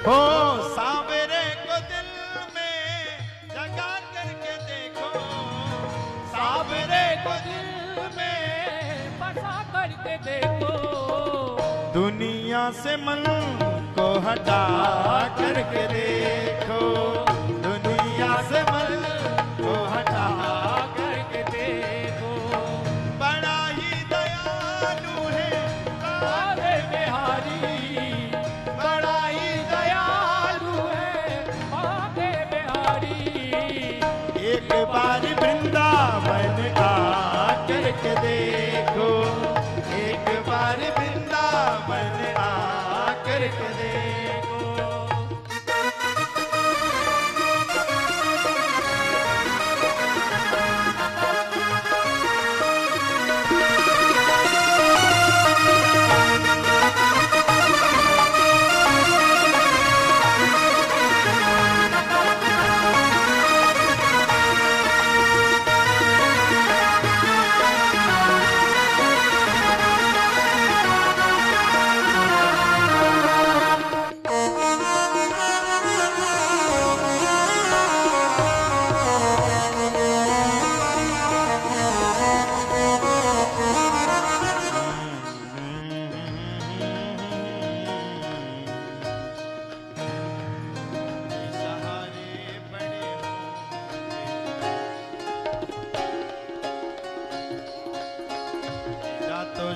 हो सांवरे को दिल में जगा करके देखो, सांवरे को दिल में बसा करके देखो, दुनिया से मन को हटा करके देखो, दुनिया से मन को हटा करके देखो। बड़ा ही दयालु है बाबे बिहारी, बड़ा ही दयालु है बाबे बिहारी। एक बार वृंदावन आ करके देखो, एक बार वृंदावन आ करके देखो।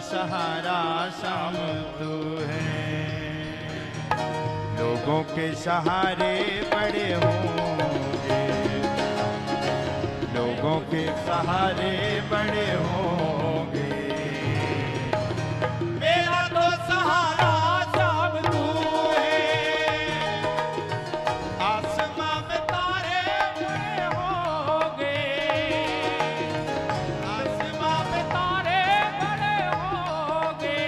सहारा शाम तू है, लोगों के सहारे बड़े होंगे, लोगों के सहारे बड़े होंगे। मेरा तो सहारा शाम तू है, आसमां में तारे बड़े होंगे, आसमां में तारे बड़े होंगे।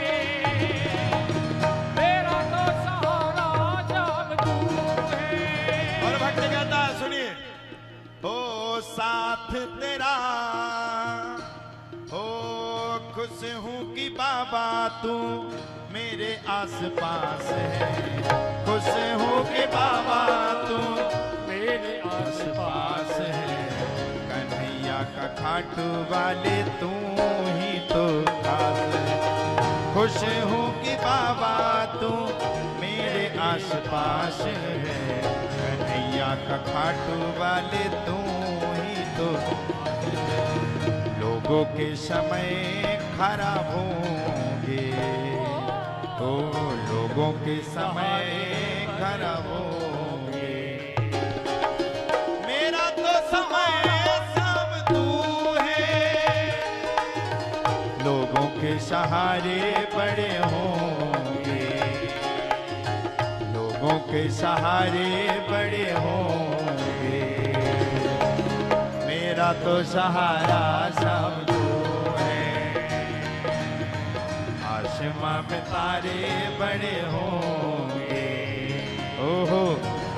मेरा तो सहारा शाम तू है। और भक्त कहता है, सुनिए, हो साथ तेरा, हो खुश हूँ कि बाबा तू मेरे आसपास है, खुश हूँ कि बाबा तू मेरे आसपास है। कन्हैया का खाटू वाले तू ही तो खास है, खुश हूँ कि बाबा तू मेरे आसपास है। कन्हैया का खाटू वाले तू ही तो। लोगों के समय खराब होंगे, तो लोगों के समय खराब होंगे। मेरा तो समय सब तू है, लोगों के सहारे बड़े होंगे, लोगों के सहारे बड़े होंगे। मेरा तो सहारा सब तू है, आसमां में तारे बड़े होंगे, ओहो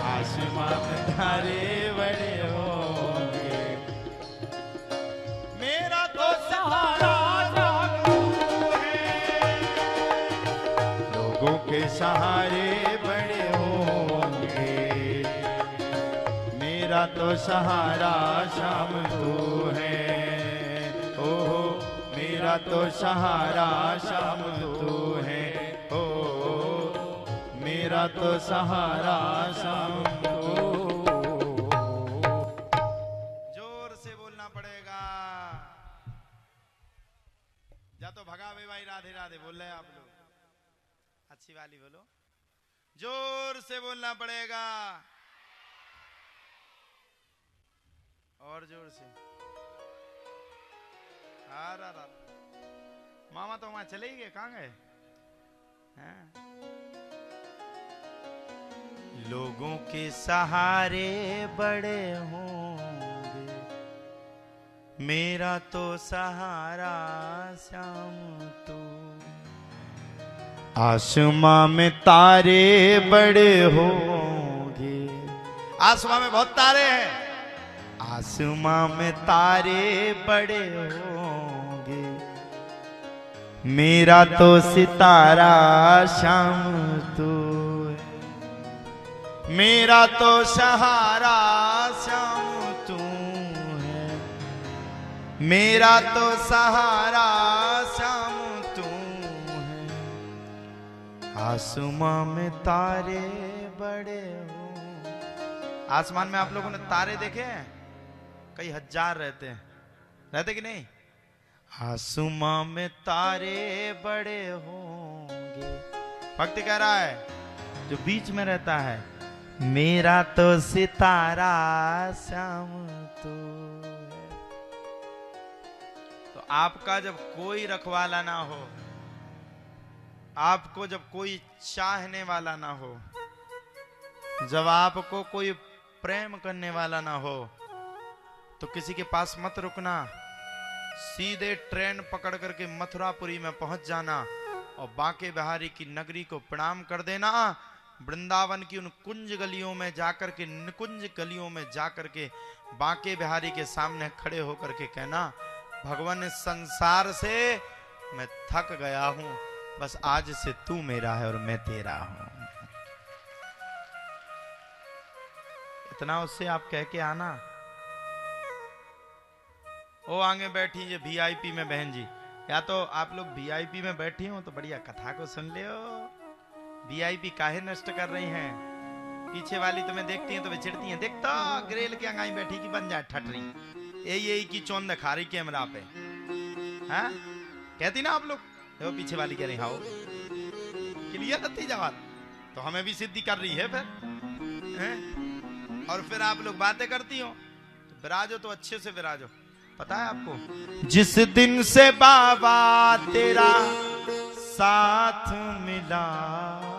आसमां में तारे बड़े होंगे। मेरा तो सहारा सब तू है, लोगों के सहारे बड़े होंगे। मेरा तो सहारा शाम तू है, ओहो मेरा तो सहारा शाम तू है, ओ मेरा तो सहारा शाम तू। जोर से बोलना पड़ेगा। या तो भगावे भाई राधे राधे बोल रहे आप लोग, अच्छी वाली बोलो, जोर से बोलना पड़ेगा और जोर से। मामा तो वहां चले ही गए, कहां गए हैं? लोगों के सहारे बड़े होंगे, मेरा तो सहारा श्याम तू। आसमां में तारे बड़े होंगे, आसमां में बहुत तारे हैं, आसमां में तारे बड़े होंगे। मेरा तो सितारा शाम तू है। मेरा तो सहारा श्याम तू है, मेरा तो सहारा श्याम तू है। आसमां में तारे बड़े हो। आसमान में आप लोगों ने तारे देखे हैं? कई हजार रहते हैं, रहते कि नहीं? आसमां में तारे बड़े होंगे। भक्त कह रहा है जो बीच में रहता है, मेरा तो सितारा श्याम तू है। तो आपका जब कोई रखवाला ना हो, आपको जब कोई चाहने वाला ना हो, जब आपको कोई प्रेम करने वाला ना हो, तो किसी के पास मत रुकना, सीधे ट्रेन पकड़ करके मथुरापुरी में पहुंच जाना और बांके बिहारी की नगरी को प्रणाम कर देना। वृंदावन की उन कुंज गलियों में जाकर के, निकुंज गलियों में जाकर के बांके बिहारी के सामने खड़े होकर के कहना, भगवान इस संसार से मैं थक गया हूं, बस आज से तू मेरा है और मैं तेरा हूं। इतना उससे आप कह के आना। ओ आगे बैठी ये वीआईपी में बहन जी, या तो आप लोग वीआईपी में बैठी हो तो बढ़िया कथा को सुन ले। वीआईपी काहे नष्ट कर रही हैं? पीछे वाली तुम्हें देखती हैं तो वे चिढ़ती हैं, देखता ग्रेल के अंगाई बैठी की बन जाए ठटरी, यही की चौन दिखा रही कैमरा पे, हाँ? कहती ना आप लोग, देखो पीछे वाली कह रही, हाँ क्लियर रहती जवाब, तो हमें भी सिद्धि कर रही है फिर, हैं? और फिर आप लोग बातें करती हो, तो विराजो तो अच्छे से विराजो। पता है आपको, जिस दिन से बाबा तेरा साथ मिला है,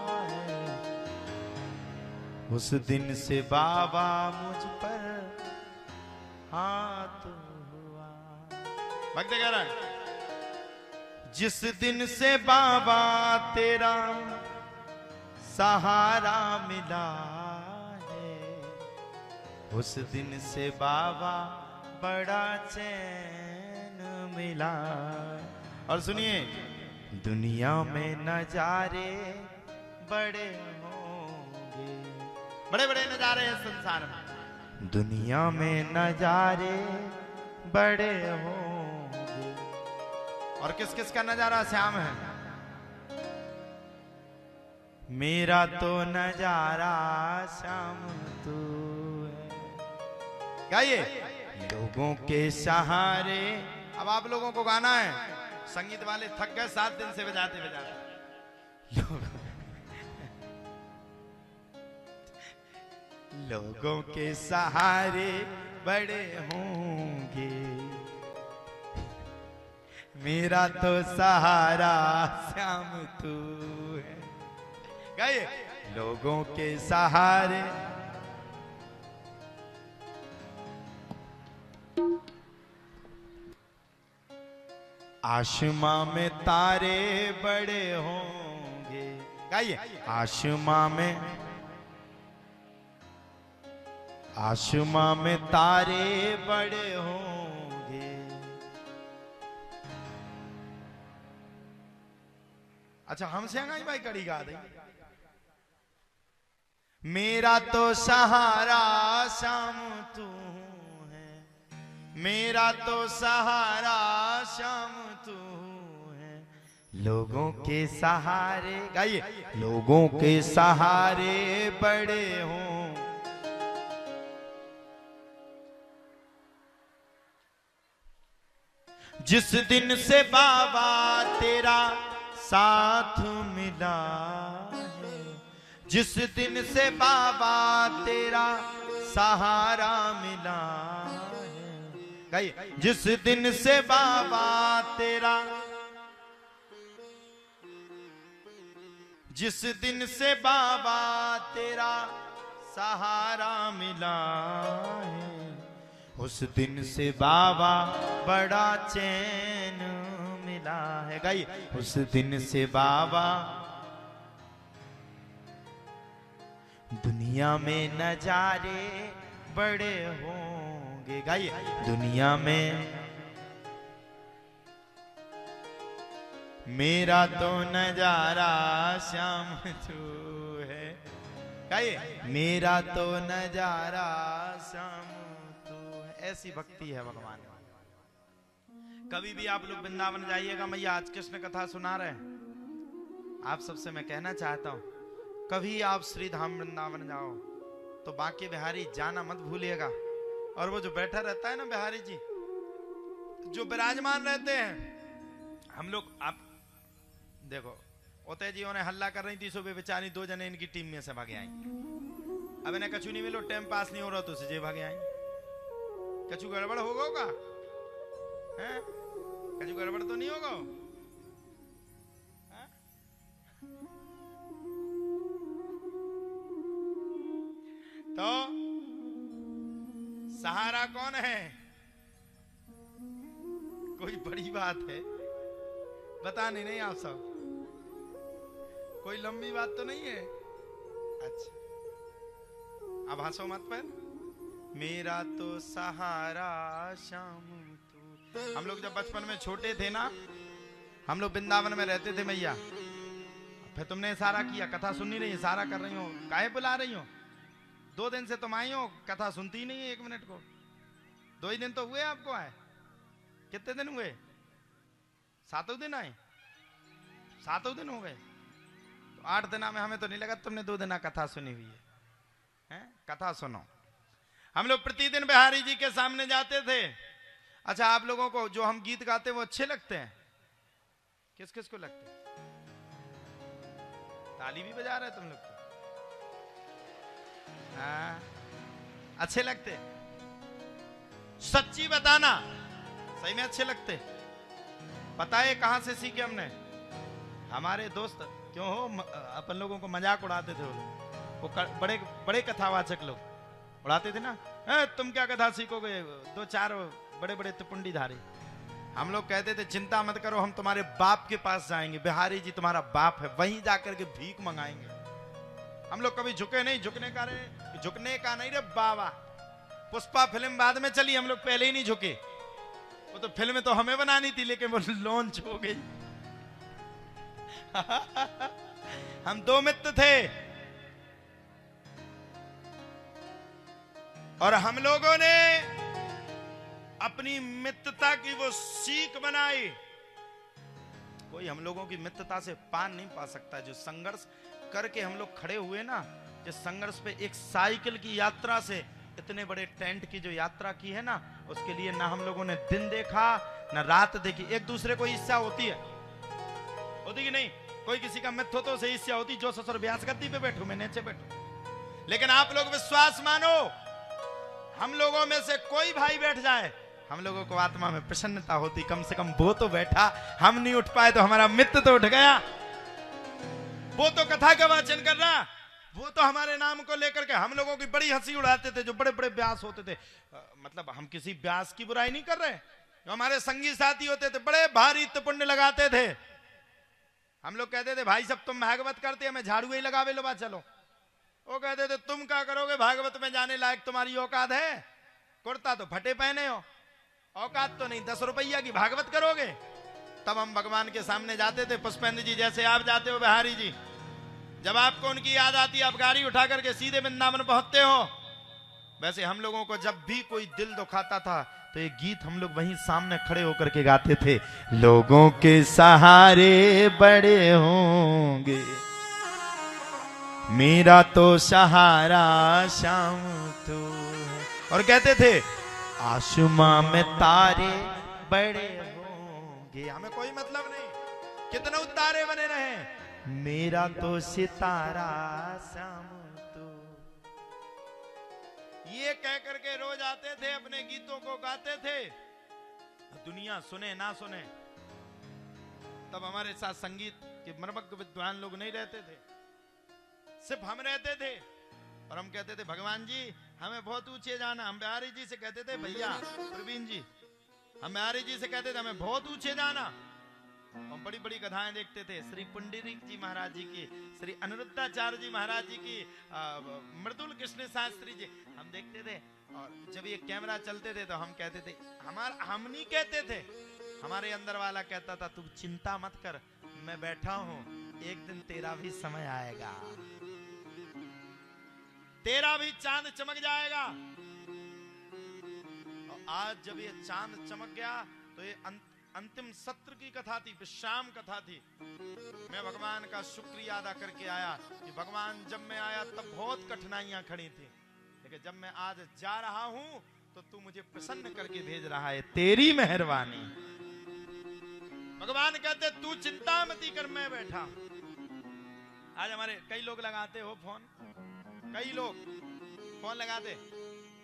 उस दिन से बाबा मुझ पर हाथ हुआ। भक्त कह रहा है, जिस दिन से बाबा तेरा सहारा मिला है, उस दिन से बाबा बड़ा चैन मिला। और सुनिए, दुनिया में नजारे बड़े होंगे, बड़े बड़े नजारे हैं संसार में, दुनिया में नजारे बड़े होंगे। और किस किस का नजारा श्याम है? मेरा तो नजारा श्याम तू है। गाइए, लोगों के सहारे। अब आप लोगों को गाना है, संगीत वाले थक गए 7 दिन से बजाते बजाते। लोगों के सहारे बड़े होंगे, मेरा तो सहारा श्याम तू है। गाइए, लोगों के सहारे। आसमां में तारे बड़े होंगे। गाइए, आसमां में तारे बड़े होंगे। अच्छा, हमसे अंगाई भाई कड़ी गा दे। मेरा तो सहारा श्याम तू है, मेरा तो सहारा श्याम तू है। लोगों के सहारे। गाइए, लोगों के सहारे बड़े हों। जिस दिन से बाबा तेरा साथ मिला है, जिस दिन से बाबा तेरा सहारा मिला है। गाइए, जिस दिन से बाबा तेरा, जिस दिन से बाबा तेरा सहारा मिला है, उस दिन से बाबा बड़ा चैन मिला है। गाइए, उस दिन से बाबा। दुनिया में नजारे बड़े होंगे। गाइए, दुनिया में। मेरा तो नजारा श्याम तू है, कहिए मेरा तो नजारा श्याम तू है। ऐसी भक्ति है भगवान। कभी भी आप लोग वृंदावन जाइएगा, मैया आज कृष्ण कथा सुना रहे हैं, आप सबसे मैं कहना चाहता हूं, कभी आप श्री धाम वृंदावन जाओ तो बांके बिहारी जाना मत भूलिएगा। और वो जो बैठा रहता है ना बिहारी जी, जो विराजमान रहते हैं, हम लोग आप देखो ओते जी उन्हें हल्ला कर रही थी, सुबह बेचारी 2 जने इनकी टीम में से भागे आई। अब इन्हें कछु नहीं मिलो, टाइम पास नहीं हो रहा तो से भागे आई। कछु गड़बड़ होगा हैं? कछु गड़बड़ तो नहीं होगा? तो सहारा कौन है? कोई बड़ी बात है बतानी नहीं आप सब? कोई लंबी बात तो नहीं है? अच्छा अब हंसो मत पर। मेरा तो सहारा श्याम तू। हम लोग जब बचपन में छोटे थे ना, हम लोग वृंदावन में रहते थे मैया, फिर तुमने इशारा किया, कथा सुननी नहीं, इशारा कर रही हो, काहे बुला रही हो? 2 दिन से तुम आई हो, कथा सुनती ही नहीं है 1 मिनट को। 2 ही दिन तो हुए आपको आए। कितने दिन हुए? 7 दिन आए, 7 दिन हो गए तो 8 दिन में हमें तो नहीं लगा तुमने 2 दिन कथा सुनी हुई है। कथा सुनो। हम लोग प्रतिदिन बिहारी जी के सामने जाते थे। अच्छा आप लोगों को जो हम गीत गाते वो अच्छे लगते हैं? किस किस को लगते हैं? ताली भी बजा रहे तुम लोग तो। हाँ अच्छे लगते? सच्ची बताना, सही में अच्छे लगते? पता है कहां से सीखे हमने? हमारे दोस्त क्यों हो अपन लोगों को मजाक उड़ाते थे वो बड़े बड़े कथावाचक लोग उड़ाते थे ना, तुम क्या कथा सीखोगे? 2-4 बड़े बड़े तुपुंडी धारी। हम लोग कहते थे चिंता मत करो, हम तुम्हारे बाप के पास जाएंगे, बिहारी जी तुम्हारा बाप है, वहीं जाकर के भीख मंगाएंगे। हम लोग कभी झुके नहीं, झुकने का नहीं रे बाबा। पुष्पा फिल्म बाद में चली, हम लोग पहले ही नहीं झुके। वो तो फिल्म तो हमें बनानी थी लेकिन वो लॉन्च हो गई। हम 2 मित्र थे और हम लोगों ने अपनी मित्रता की वो सीख बनाई। कोई हम लोगों की मित्रता से पार नहीं पा सकता। जो संघर्ष करके हम लोग खड़े हुए ना, जिस संघर्ष पे एक साइकिल की यात्रा से इतने बड़े टेंट की जो यात्रा की है ना, उसके लिए ना हम लोगों ने दिन देखा ना रात देखी। एक दूसरे को ईर्ष्या होती है, होती कि नहीं? कोई किसी का मित्र हो तो उसे ईर्ष्या होती, जो ससुर ब्यास गद्दी पे बैठो मैं नीचे बैठो। लेकिन आप लोग विश्वास मानो, हम लोगों में से कोई भाई बैठ जाए, हम लोगों को आत्मा में प्रसन्नता होती, कम से कम वो तो बैठा, हम नहीं उठ पाए तो हमारा मित्र तो उठ गया, वो तो कथा का वाचन कर रहा, वो तो हमारे नाम को लेकर के हम लोगों की बड़ी हंसी उड़ाते थे। जो बड़े बड़े व्यास होते थे, मतलब हम किसी व्यास की बुराई नहीं कर रहे, जो हमारे संगी साथी होते थे बड़े भारी पुण्य लगाते थे। हम लोग कहते थे भाई सब तुम भागवत करते, हमें झाड़ू ही लगावे लो बात चलो। वो कहते थे तुम क्या करोगे, भागवत में जाने लायक तुम्हारी औकात है? कुर्ता तो फटे पहने हो, औकात तो नहीं, 10 रुपया की भागवत करोगे? तब हम भगवान के सामने जाते थे। पुष्पेंद्र जी जैसे आप जाते हो बिहारी जी, जब आपको उनकी याद आती है आप गाड़ी उठा करके सीधे वृंदावन पहुंचते हो, वैसे हम लोगों को जब भी कोई दिल दुखाता था तो ये गीत हम लोग वहीं सामने खड़े होकर के गाते थे। लोगों के सहारे बड़े होंगे, मेरा तो सहारा श्याम तू है। और कहते थे आसमां में तारे बड़े होंगे, हमें कोई मतलब नहीं कितने तारे बने रहे, मेरा तो सितारा श्याम तू। ये कह करके रोज आते थे, अपने गीतों को गाते थे। दुनिया सुने ना सुने, तब हमारे साथ संगीत के मर्मज्ञ विद्वान लोग नहीं रहते थे, सिर्फ हम रहते थे। और हम कहते थे भगवान जी हमें बहुत ऊंचे जाना। हम बिहारी जी से कहते थे भैया प्रवीण जी, हम बिहारी जी से कहते थे हमें बहुत ऊंचे जाना। हम बड़ी बड़ी कथाएं देखते थे, श्री पुंडरीक जी महाराज जी की, श्री अनिरुद्धाचार्य जी महाराज जी की, मृदुल कृष्ण शास्त्री जी, हम देखते थे। और जब ये कैमरा चलते थे तो हम कहते थे, हम नहीं कहते थे, हमारे अंदर वाला कहता था तू चिंता मत कर, मैं बैठा हूं, एक दिन तेरा भी समय आएगा। तेरा भी चांद चमक जाएगा। और आज जब ये चांद चमक गया तो ये अंतिम सत्र की कथा थी, विश्राम कथा थी। मैं भगवान का शुक्रिया अदा करके आया कि भगवान जब मैं आया तब बहुत कठिनाइयां खड़ी थी, लेकिन जब मैं आज जा रहा हूं तो तू मुझे प्रसन्न करके भेज रहा है, तेरी मेहरबानी। भगवान कहते तू चिंता मती कर, मैं बैठा। आज हमारे कई लोग लगाते हो फोन, कई लोग फोन लगाते,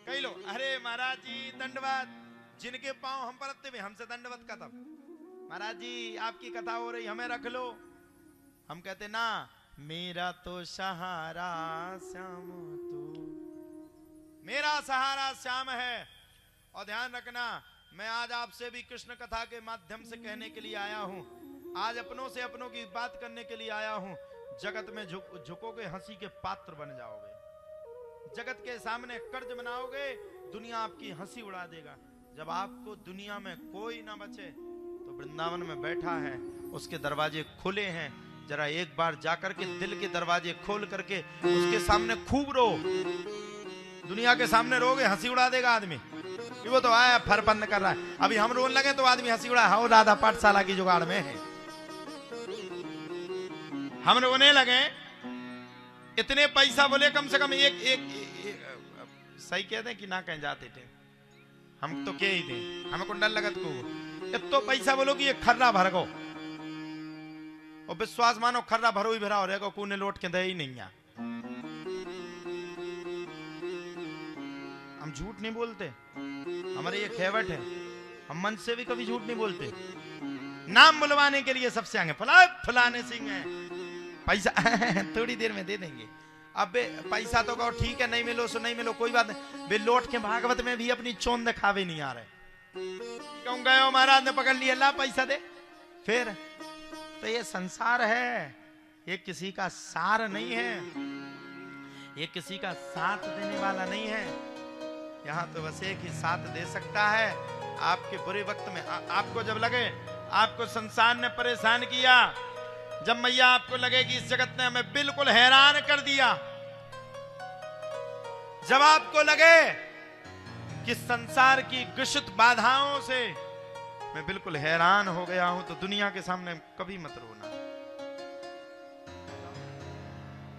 कई लोग, अरे महाराज जी दंडवत, जिनके पांव हम परतते हुए हमसे दंडवत का, तब महाराज जी आपकी कथा हो रही, हमें रख लो। हम कहते ना, मेरा तो सहारा श्याम तू, मेरा सहारा श्याम है। और ध्यान रखना, मैं आज आपसे भी कृष्ण कथा के माध्यम से कहने के लिए आया हूं, आज अपनों से अपनों की बात करने के लिए आया हूं। जगत में झुकोगे, हंसी के पात्र बन जाओगे। जगत के सामने कर्ज बनाओगे, दुनिया आपकी हंसी उड़ा देगा। जब आपको दुनिया में कोई ना बचे तो वृंदावन में बैठा है, उसके दरवाजे खुले हैं, जरा एक बार जाकर के दिल के दरवाजे खोल करके उसके सामने खूब रो। दुनिया के सामने रोगे, हंसी उड़ा देगा आदमी, वो तो आया फरपंद कर रहा है। अभी हम रोने लगे तो आदमी हंसी उड़ा, हाँ राधा पाठशाला की जुगाड़ में है। हम रोने लगे, इतने पैसा बोले, कम से कम एक सही कहते हैं कि ना कहीं जाते थे, हम तो क्या ही थे, हमें कुंडल लगत को इतो पैसा बोलो कि ये खर्रा भर गो, और विश्वास मानो खर्रा भरो ही भरा हो रहेगा, कूने लौट के दे ही नहीं आ। हम झूठ नहीं बोलते, हमारे ये खेवट है, हम मन से भी कभी झूठ नहीं बोलते। नाम बुलवाने के लिए सबसे आगे फलाने सिंह है, पैसा थोड़ी देर में दे देंगे। अब पैसा तो कहो ठीक है, नहीं मिलो सो नहीं मिलो, कोई बात नहीं। वे लौट के भागवत में भी अपनी चोन दिखावे नहीं आ रहे, क्यों गए हो महाराज ने पकड़ लिया, ला पैसा दे। फिर तो ये संसार है, ये किसी का सार नहीं है, ये किसी का साथ देने वाला नहीं है। यहाँ तो बस एक ही साथ दे सकता है, आपके बुरे वक्त में। आपको जब लगे आपको संसार ने परेशान किया, जब मैया आपको लगे कि इस जगत ने हमें बिल्कुल हैरान कर दिया, जब आपको लगे कि संसार की घुषित बाधाओं से मैं बिल्कुल हैरान हो गया हूं, तो दुनिया के सामने कभी मत रोना।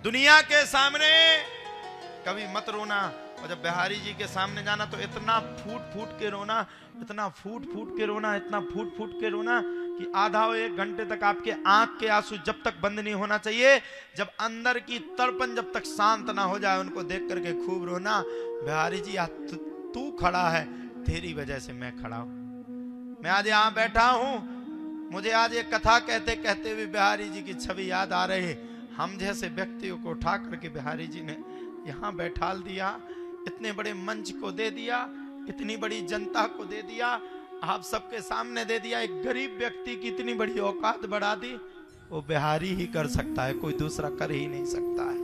दुनिया के सामने कभी मत रोना। और जब बिहारी जी के सामने जाना तो इतना फूट फूट के रोना, इतना फूट फूट के रोना, इतना फूट फूट के रोना कि आधा एक घंटे तक आपके आंख के आंसू जब तक बंद नहीं होना चाहिए, जब अंदर की तड़पन जब तक शांत ना हो जाए, उनको देख करके खूब रोना। बिहारी जी आज तू खड़ा है, तेरी वजह से मैं खड़ा हूं, मैं आज यहाँ बैठा हूं। मुझे आज ये कथा कहते कहते हुए बिहारी जी की छवि याद आ रही है। हम जैसे व्यक्तियों को उठा करके बिहारी जी ने यहाँ बैठाल दिया, इतने बड़े मंच को दे दिया, इतनी बड़ी जनता को दे दिया, आप सबके सामने दे दिया। एक गरीब व्यक्ति की इतनी बड़ी औकात बढ़ा दी, वो बिहारी ही कर सकता है, कोई दूसरा कर ही नहीं सकता है।